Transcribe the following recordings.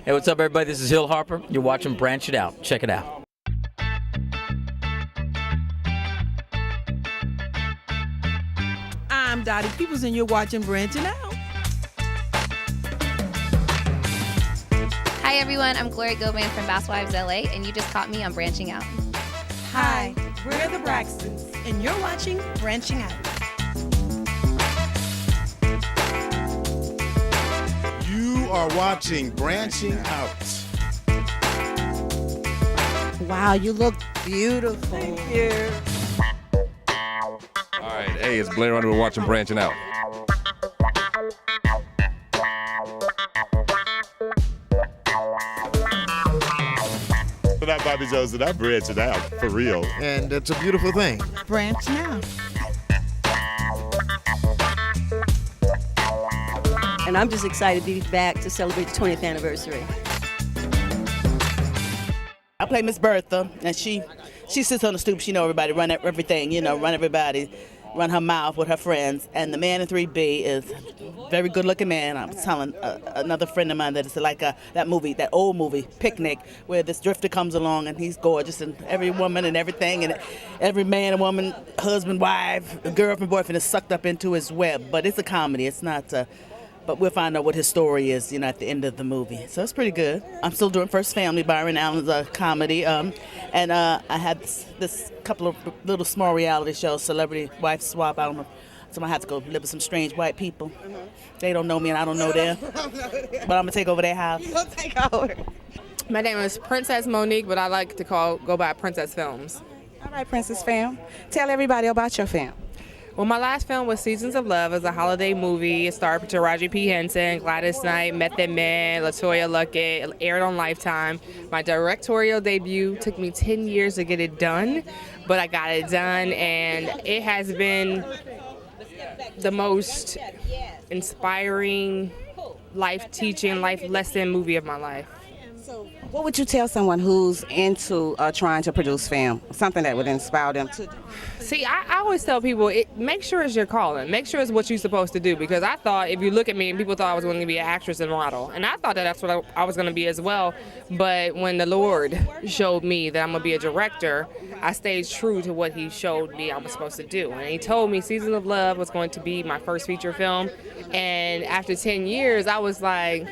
Hey, what's up, everybody? This is Hill Harper. You're watching Branch It Out. Check it out. I'm Dottie Peoples, and you're watching Branching Out. Hi, everyone. I'm Gloria Govan from Bass Wives LA, and you just caught me on Branching Out. Hi, we're the Braxtons, and you're watching Branching Out. You are watching Branching Out. Wow, you look beautiful. Thank you. All right, hey, it's Blair Underwood watching Branching Out. So that Bobby Jones and I'm branching out for real. And it's a beautiful thing. Branch now. And I'm just excited to be back to celebrate the 20th anniversary. I play Miss Bertha, and she sits on the stoop. She know everybody, run everything, run everybody, run her mouth with her friends. And the man in 3B is a very good-looking man. I was telling another friend of mine that it's like that old movie, Picnic, where this drifter comes along and he's gorgeous, and every woman and everything, and every man and woman, husband, wife, girlfriend, boyfriend is sucked up into his web. But it's a comedy. It's not. But we'll find out what his story is, at the end of the movie. So it's pretty good. I'm still doing First Family, Byron Allen's comedy. And I had this couple of little small reality shows, Celebrity Wife Swap. I don't know. So I have to go live with some strange white people. They don't know me and I don't know them. But I'm going to take over their house. You'll take over. My name is Princess Monique, but I like to go by Princess Films. All right, Princess Fam. Tell everybody about your fam. Well, my last film was Seasons of Love. It was a holiday movie. It starred Taraji P. Henson, Gladys Knight, Method Man, LaToya Luckett. It aired on Lifetime. My directorial debut took me 10 years to get it done, but I got it done, and it has been the most inspiring, life-teaching, life lesson movie of my life. What would you tell someone who's into trying to produce film, something that would inspire them to do? See, I always tell people, make sure it's your calling. Make sure it's what you're supposed to do. Because I thought, if you look at me, people thought I was going to be an actress and model. And I thought that's what I was going to be as well. But when the Lord showed me that I'm going to be a director, I stayed true to what he showed me I was supposed to do. And he told me Seasons of Love was going to be my first feature film. And after 10 years, I was like,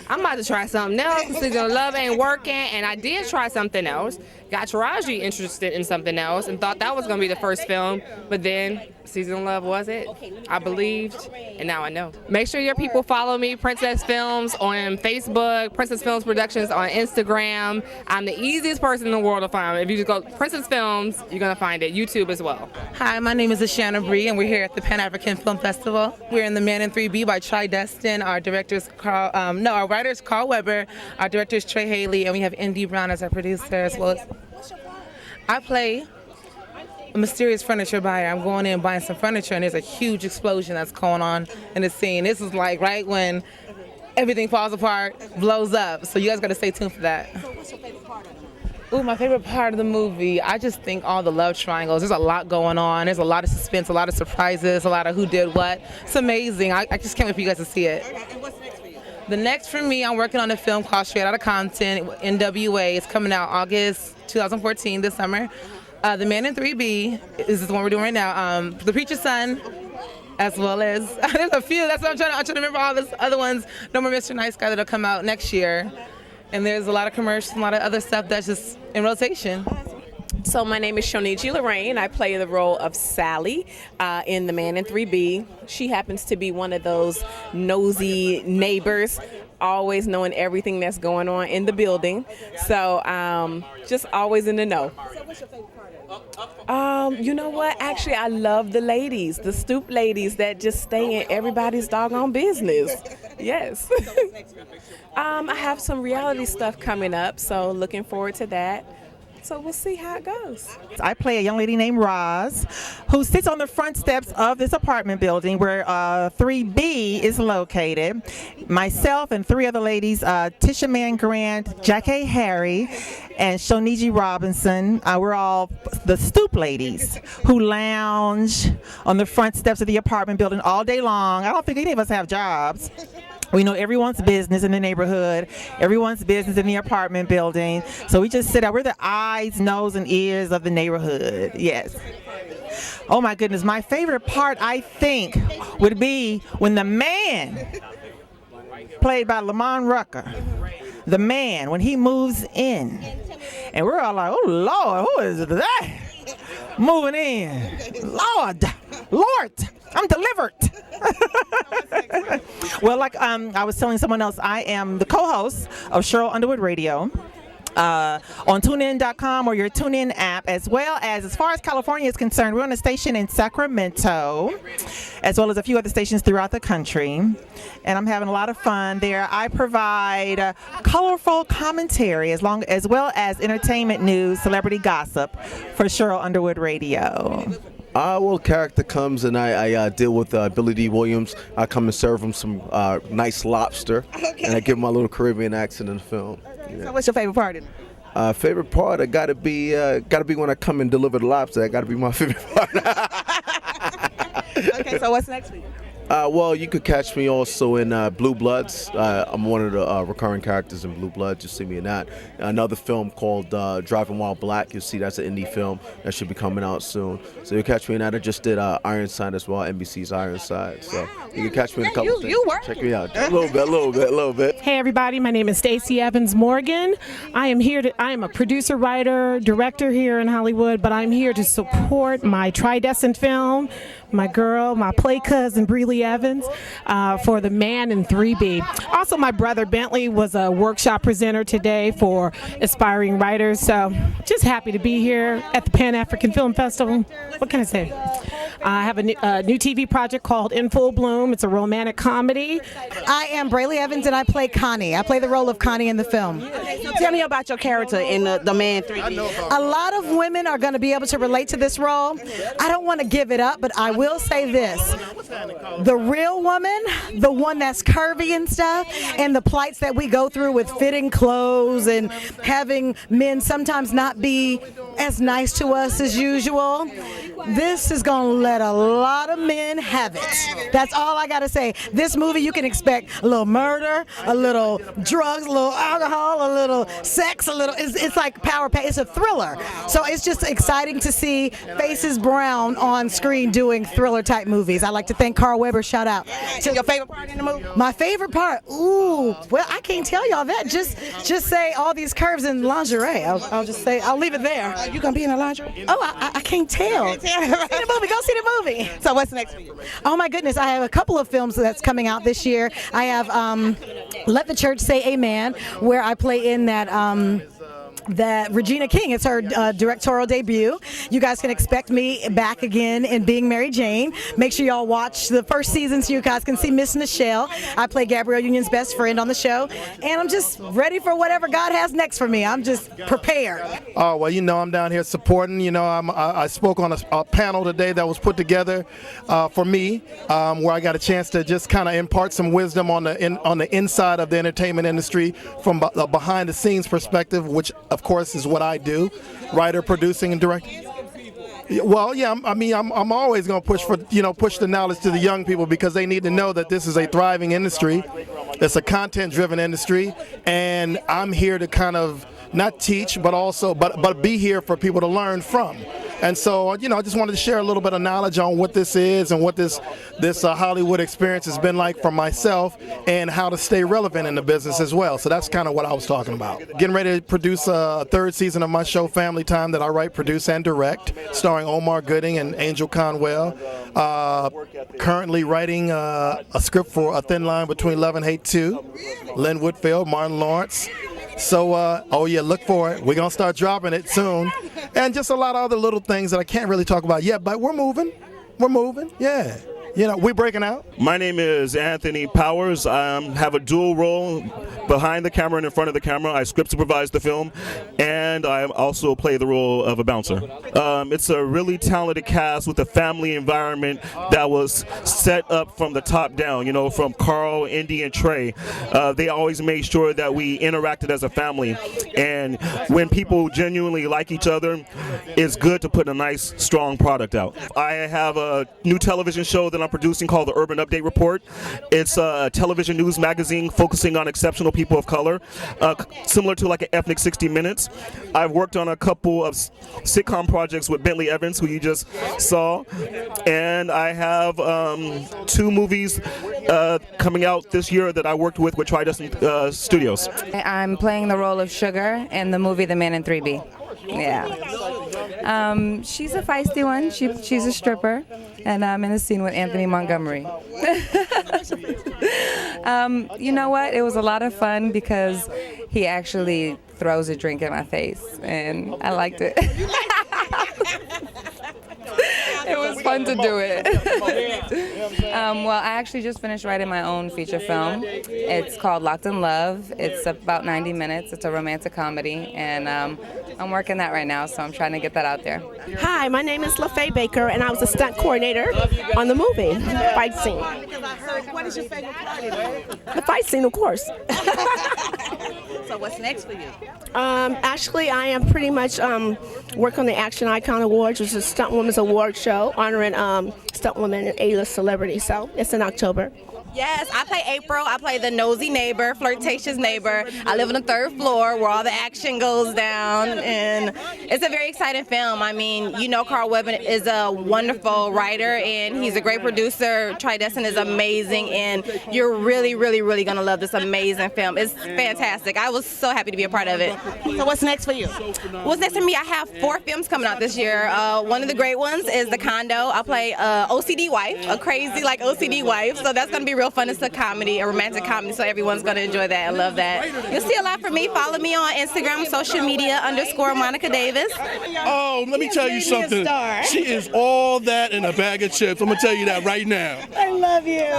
I'm about to try something else. Seasons of Love ain't working, and I did try something else. Got Taraji interested in something else and thought that was going to be the first film, but then Seasons of Love was it. I believed, and now I know. Make sure your people follow me, Princess Films, on Facebook, Princess Films Productions on Instagram. I'm the easiest person in the world to find. If you just go Princess Films, you're going to find it. YouTube as well. Hi, my name is Ashana Bree, and we're here at the Pan-African Film Festival. We're in The Man in 3B by Tri Destin. Our our writer is Carl Weber. Our director is Trey Haley, and we have Indy Brown as our producer as well as. I play a mysterious furniture buyer. I'm going in buying some furniture, and there's a huge explosion that's going on in the scene. This is like right when everything falls apart, blows up. So you guys got to stay tuned for that. So what's your favorite part of the movie? Ooh, my favorite part of the movie, I just think all the love triangles. There's a lot going on. There's a lot of suspense, a lot of surprises, a lot of who did what. It's amazing. I just can't wait for you guys to see it. And what's next for you? The next for me, I'm working on a film called Straight Outta Compton, NWA. It's coming out August 2014, this summer. The Man in 3B is the one we're doing right now. The Preacher's Son, as well as, there's a few, that's what I'm trying to remember all those other ones. No More Mr. Nice Guy that'll come out next year. And there's a lot of commercials, a lot of other stuff that's just in rotation. So my name is Shoniji Lorraine. I play the role of Sally in The Man in 3B. She happens to be one of those nosy neighbors, always knowing everything that's going on in the building. So just always in the know. So what's your favorite part of it? You know what? Actually, I love the ladies, the stoop ladies that just stay in everybody's doggone business. Yes. I have some reality stuff coming up, so looking forward to that. So we'll see how it goes. I play a young lady named Roz, who sits on the front steps of this apartment building where 3B is located. Myself and three other ladies, Tisha Mann Grant, Jackie Harry, and Shoniji Robinson. We're all the stoop ladies who lounge on the front steps of the apartment building all day long. I don't think any of us have jobs. We know everyone's business in the neighborhood, everyone's business in the apartment building. So we just sit out. We're the eyes, nose, and ears of the neighborhood. Yes. Oh my goodness, my favorite part, I think, would be when the man, played by Lamont Rucker, the man, when he moves in. And we're all like, oh Lord, who is that? Moving in. Lord, I'm delivered. Well, like I was telling someone else, I am the co-host of Cheryl Underwood Radio. On TuneIn.com or your TuneIn app, as well as far as California is concerned, we're on a station in Sacramento, as well as a few other stations throughout the country, and I'm having a lot of fun there. I provide colorful commentary as well as entertainment news, celebrity gossip for Cheryl Underwood Radio. Well, character comes and I deal with Billy D. Williams. I come and serve him some nice lobster, and I give him my little Caribbean accent in the film. Yeah. So what's your favorite part in it? Favorite part, gotta be when I come and deliver the lobster. That gotta be my favorite part. Okay, so what's next for you? Well, you could catch me also in Blue Bloods. I'm one of the recurring characters in Blue Bloods. You'll see me in that. Another film called Driving While Black. You'll see that's an indie film that should be coming out soon. So you'll catch me in that. I just did Ironside as well, NBC's Ironside. So you can catch me in a couple things. Check me out. A little bit. Hey everybody, my name is Stacey Evans Morgan. I am a producer, writer, director here in Hollywood, but I'm here to support my Tridescent film, my girl, my play cousin, Breely Evans, for The Man in 3B. Also, my brother Bentley was a workshop presenter today for aspiring writers, so just happy to be here at the Pan-African Film Festival. What can I say? I have a new TV project called In Full Bloom. It's a romantic comedy. I am Breely Evans, and I play Connie. I play the role of Connie in the film. So tell me about your character in the Man 3B. A lot of women are going to be able to relate to this role. I don't want to give it up, but I will say this. The real woman, the one that's curvy and stuff, and the plights that we go through with fitting clothes and having men sometimes not be as nice to us as usual, this is going to let a lot of men have it. That's all I got to say. This movie, you can expect a little murder, a little drugs, a little alcohol, a little sex, it's like power pack. It's a thriller. So it's just exciting to see Faces Brown on screen doing thriller type movies. I'd like to thank Carl Weber. Shout out. So your favorite part in the movie? My favorite part? Ooh, well, I can't tell y'all that. Just say all these curves in lingerie. I'll just say, I'll leave it there. You gonna be in a lingerie? Oh, I can't tell. See the movie. Go see the movie. So what's next for you? Oh my goodness, I have a couple of films that's coming out this year. I have Let the Church Say Amen, where I play in that Regina King. It's her directorial debut. You guys can expect me back again in Being Mary Jane. Make sure y'all watch the first season so you guys can see Miss Nichelle. I play Gabrielle Union's best friend on the show, and I'm just ready for whatever God has next for me. I'm just prepared. Oh, well, I'm down here supporting. I spoke on a panel today that was put together for me, where I got a chance to just kind of impart some wisdom on the inside of the entertainment industry from a behind the scenes perspective, which of course is what I do, writer, producing, and directing. Well, yeah, I'm always going to push the knowledge to the young people, because they need to know that this is a thriving industry. It's a content-driven industry, and I'm here to kind of not teach, but be here for people to learn from. And so, I just wanted to share a little bit of knowledge on what this is and what this Hollywood experience has been like for myself, and how to stay relevant in the business as well. So that's kind of what I was talking about. Getting ready to produce a third season of my show, Family Time, that I write, produce, and direct, starring Omar Gooding and Angel Conwell. Currently writing a script for A Thin Line Between Love and Hate 2, Lynn Whitfield, Martin Lawrence. So, look for it. We're going to start dropping it soon. And just a lot of other little things that I can't really talk about yet, but we're moving. Yeah. We're breaking out. My name is Anthony Powers. I have a dual role behind the camera and in front of the camera. I script supervise the film, and I also play the role of a bouncer. It's a really talented cast with a family environment that was set up from the top down, from Carl, Indy, and Trey. They always made sure that we interacted as a family, and when people genuinely like each other, it's good to put a nice, strong product out. I have a new television show that that I'm producing called the Urban Update Report. It's a television news magazine focusing on exceptional people of color, similar to like an Ethnic 60 Minutes. I've worked on a couple of sitcom projects with Bentley Evans, who you just saw, and I have 2 movies coming out this year that I worked with Tridescent Studios. I'm playing the role of Sugar in the movie The Man in 3B. Yeah. She's a feisty one. She's a stripper, and I'm in a scene with Anthony Montgomery. You know what? It was a lot of fun because he actually throws a drink in my face, and I liked it. It was fun to do it. Well, I actually just finished writing my own feature film. It's called Locked in Love. It's about 90 minutes. It's a romantic comedy, and I'm working that right now, so I'm trying to get that out there. Hi, my name is LaFay Baker, and I was a stunt coordinator on the movie fight scene. What is your favorite part? The fight scene, of course. So what's next for you? Actually, I am pretty much working on the Action Icon Awards, which is a Stunt Women's Award show honoring stunt women and A-list celebrities. So it's in October. Yes, I play April. I play the nosy neighbor, flirtatious neighbor. I live on the 3rd floor where all the action goes down, and it's a very exciting film. I mean, you know, Carl Weber is a wonderful writer, and he's a great producer. Tridescent is amazing, and you're really, really, really going to love this amazing film. It's fantastic. I was so happy to be a part of it. So what's next for you? What's next for me? I have 4 films coming out this year. One of the great ones is The Condo. I play OCD wife, a crazy like OCD wife, so that's going to be real fun. It's a comedy, a romantic comedy, so everyone's going to enjoy that and love that. You'll see a lot from me. Follow me on Instagram, social media, _Monica Davis. Oh, let me tell you something. She is all that in a bag of chips. I'm going to tell you that right now. I love you.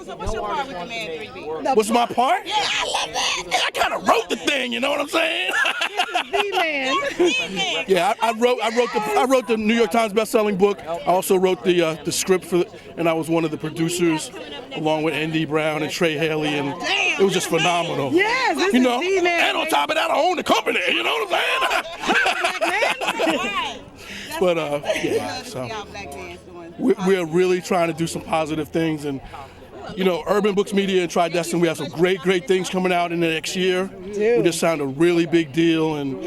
So what's your part with the Man 3B? What's my part? Yeah, I love that. I kind of wrote the thing, you know what I'm saying? The-man. Yeah, I wrote the New York Times best-selling book. I also wrote the script for it, and I was one of the producers along with Andy Brown and Trey Haley, and it was just phenomenal. Yes, this you is know, the man. and on top of that, I own the company. You know what I'm saying? But yeah, so we're really trying to do some positive things, and you know, Urban Books Media and Tridescent, we have some great things coming out in the next year. We just signed a really big deal, and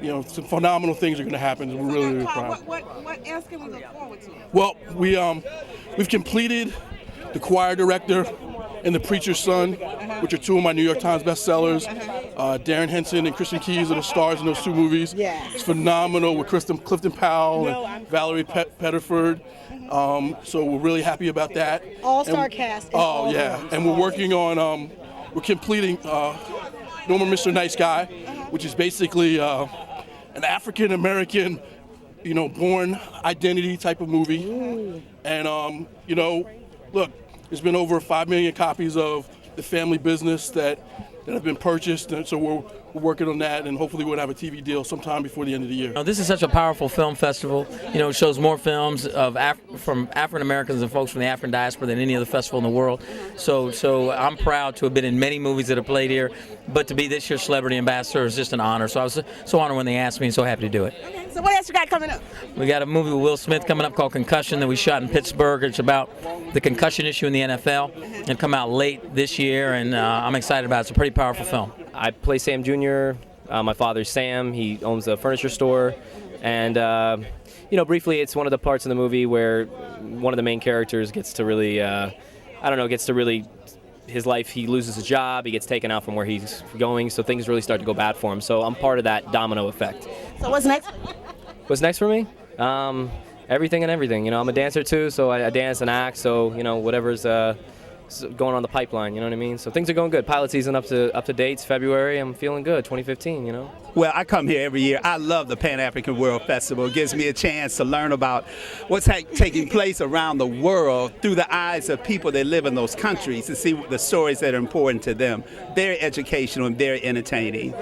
you know, some phenomenal things are going to happen. And we're really proud. What else can we look forward to? Well, we've completed The Choir Director and The Preacher's Son, which are 2 of my New York Times bestsellers. Darren Henson and Christian Keys are the stars in those 2 movies. It's phenomenal with Clifton Powell and Valerie Pettiford. So we're really happy about that. All-star cast. Oh yeah, and we're working on we're completing Norman Mr. Nice Guy, which is basically an African American, you know, born identity type of movie. And you know, look, there's been over 5 million copies of The Family Business that have been purchased, and so we're working on that, and hopefully we'll have a TV deal sometime before the end of the year. Now, this is such a powerful film festival. You know, it shows more films of from African Americans and folks from the African diaspora than any other festival in the world. So I'm proud to have been in many movies that have played here, but to be this year's celebrity ambassador is just an honor. So I was so honored when they asked me, and so happy to do it. So what else you got coming up? We got a movie with Will Smith coming up called Concussion that we shot in Pittsburgh. It's about the concussion issue in the NFL. It'll come out late this year, and I'm excited about it. It's a pretty powerful film. I play Sam Jr. My father's Sam. He owns a furniture store. And, you know, briefly, it's one of the parts in the movie where one of the main characters gets to really, his life, he loses his job, he gets taken out from where he's going, so things really start to go bad for him. So I'm part of that domino effect. So what's next? What's next for me? Everything and everything. You know, I'm a dancer too, so I dance and act, so, you know, whatever's going on the pipeline, you know what I mean? So things are going good. Pilot season up to dates, February. I'm feeling good, 2015, you know? Well, I come here every year. I love the Pan-African World Festival. It gives me a chance to learn about what's taking place around the world through the eyes of people that live in those countries, to see the stories that are important to them. Very educational and very entertaining.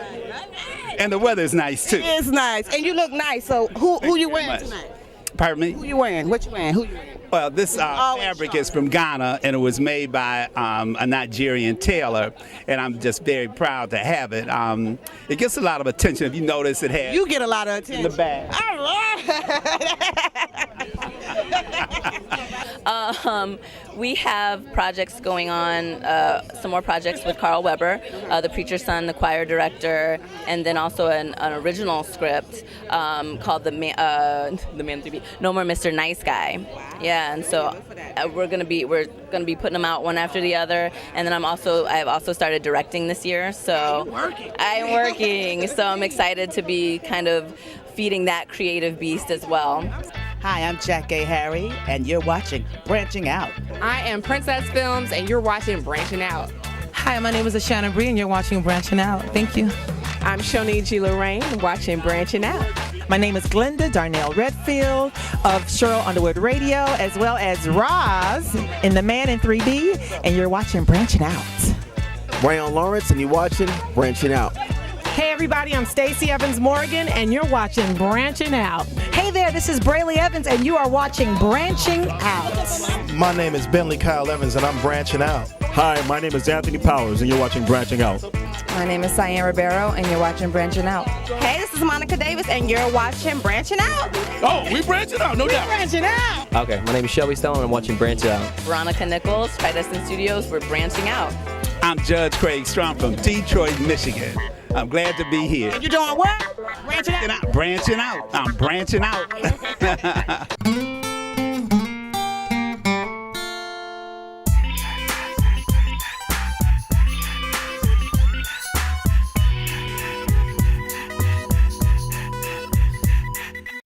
And the weather's nice, too. It is nice. And you look nice. So who you wearing tonight? Pardon me? Who you wearing? What you wearing? Who you wearing? Well, this fabric is from Ghana, and it was made by a Nigerian tailor, and I'm just very proud to have it. It gets a lot of attention. If you notice, it has. You get a lot of attention. In the bag. I love it. We have projects going on, some more projects with Carl Weber, The Preacher's Son, the choir director, and then also an original script called the Man 3B, No More Mr. Nice Guy. Yeah, and so we're gonna be putting them out one after the other, and then I've also started directing this year. So I'm working. So I'm excited to be kind of feeding that creative beast as well. Hi, I'm Jack A. Harry, and you're watching Branching Out. I am Princess Films, and you're watching Branching Out. Hi, my name is Ashana Bree, and you're watching Branching Out. Thank you. I'm Shoni G. Lorraine, watching Branching Out. My name is Glenda Darnell Redfield of Cheryl Underwood Radio, as well as Roz in The Man in 3B, and you're watching Branching Out. Rayon Lawrence, and you're watching Branching Out. Hey everybody, I'm Stacey Evans Morgan, and you're watching Branching Out. Hey there, this is Brayley Evans, and you are watching Branching Out. My name is Bentley Kyle Evans, and I'm branching out. Hi, my name is Anthony Powers, and you're watching Branching Out. My name is Cyan Ribeiro, and you're watching Branching Out. Hey, this is Monica Davis, and you're watching Branching Out. Oh, we branching out, no doubt. Branching Out. Okay, my name is Shelby Stone, and I'm watching Branch Out. Veronica Nichols, Tri-Destin Studios, we're branching out. I'm Judge Craig Strong from Detroit, Michigan. I'm glad to be here. You're doing what? Branching out. Branching out. I'm branching out.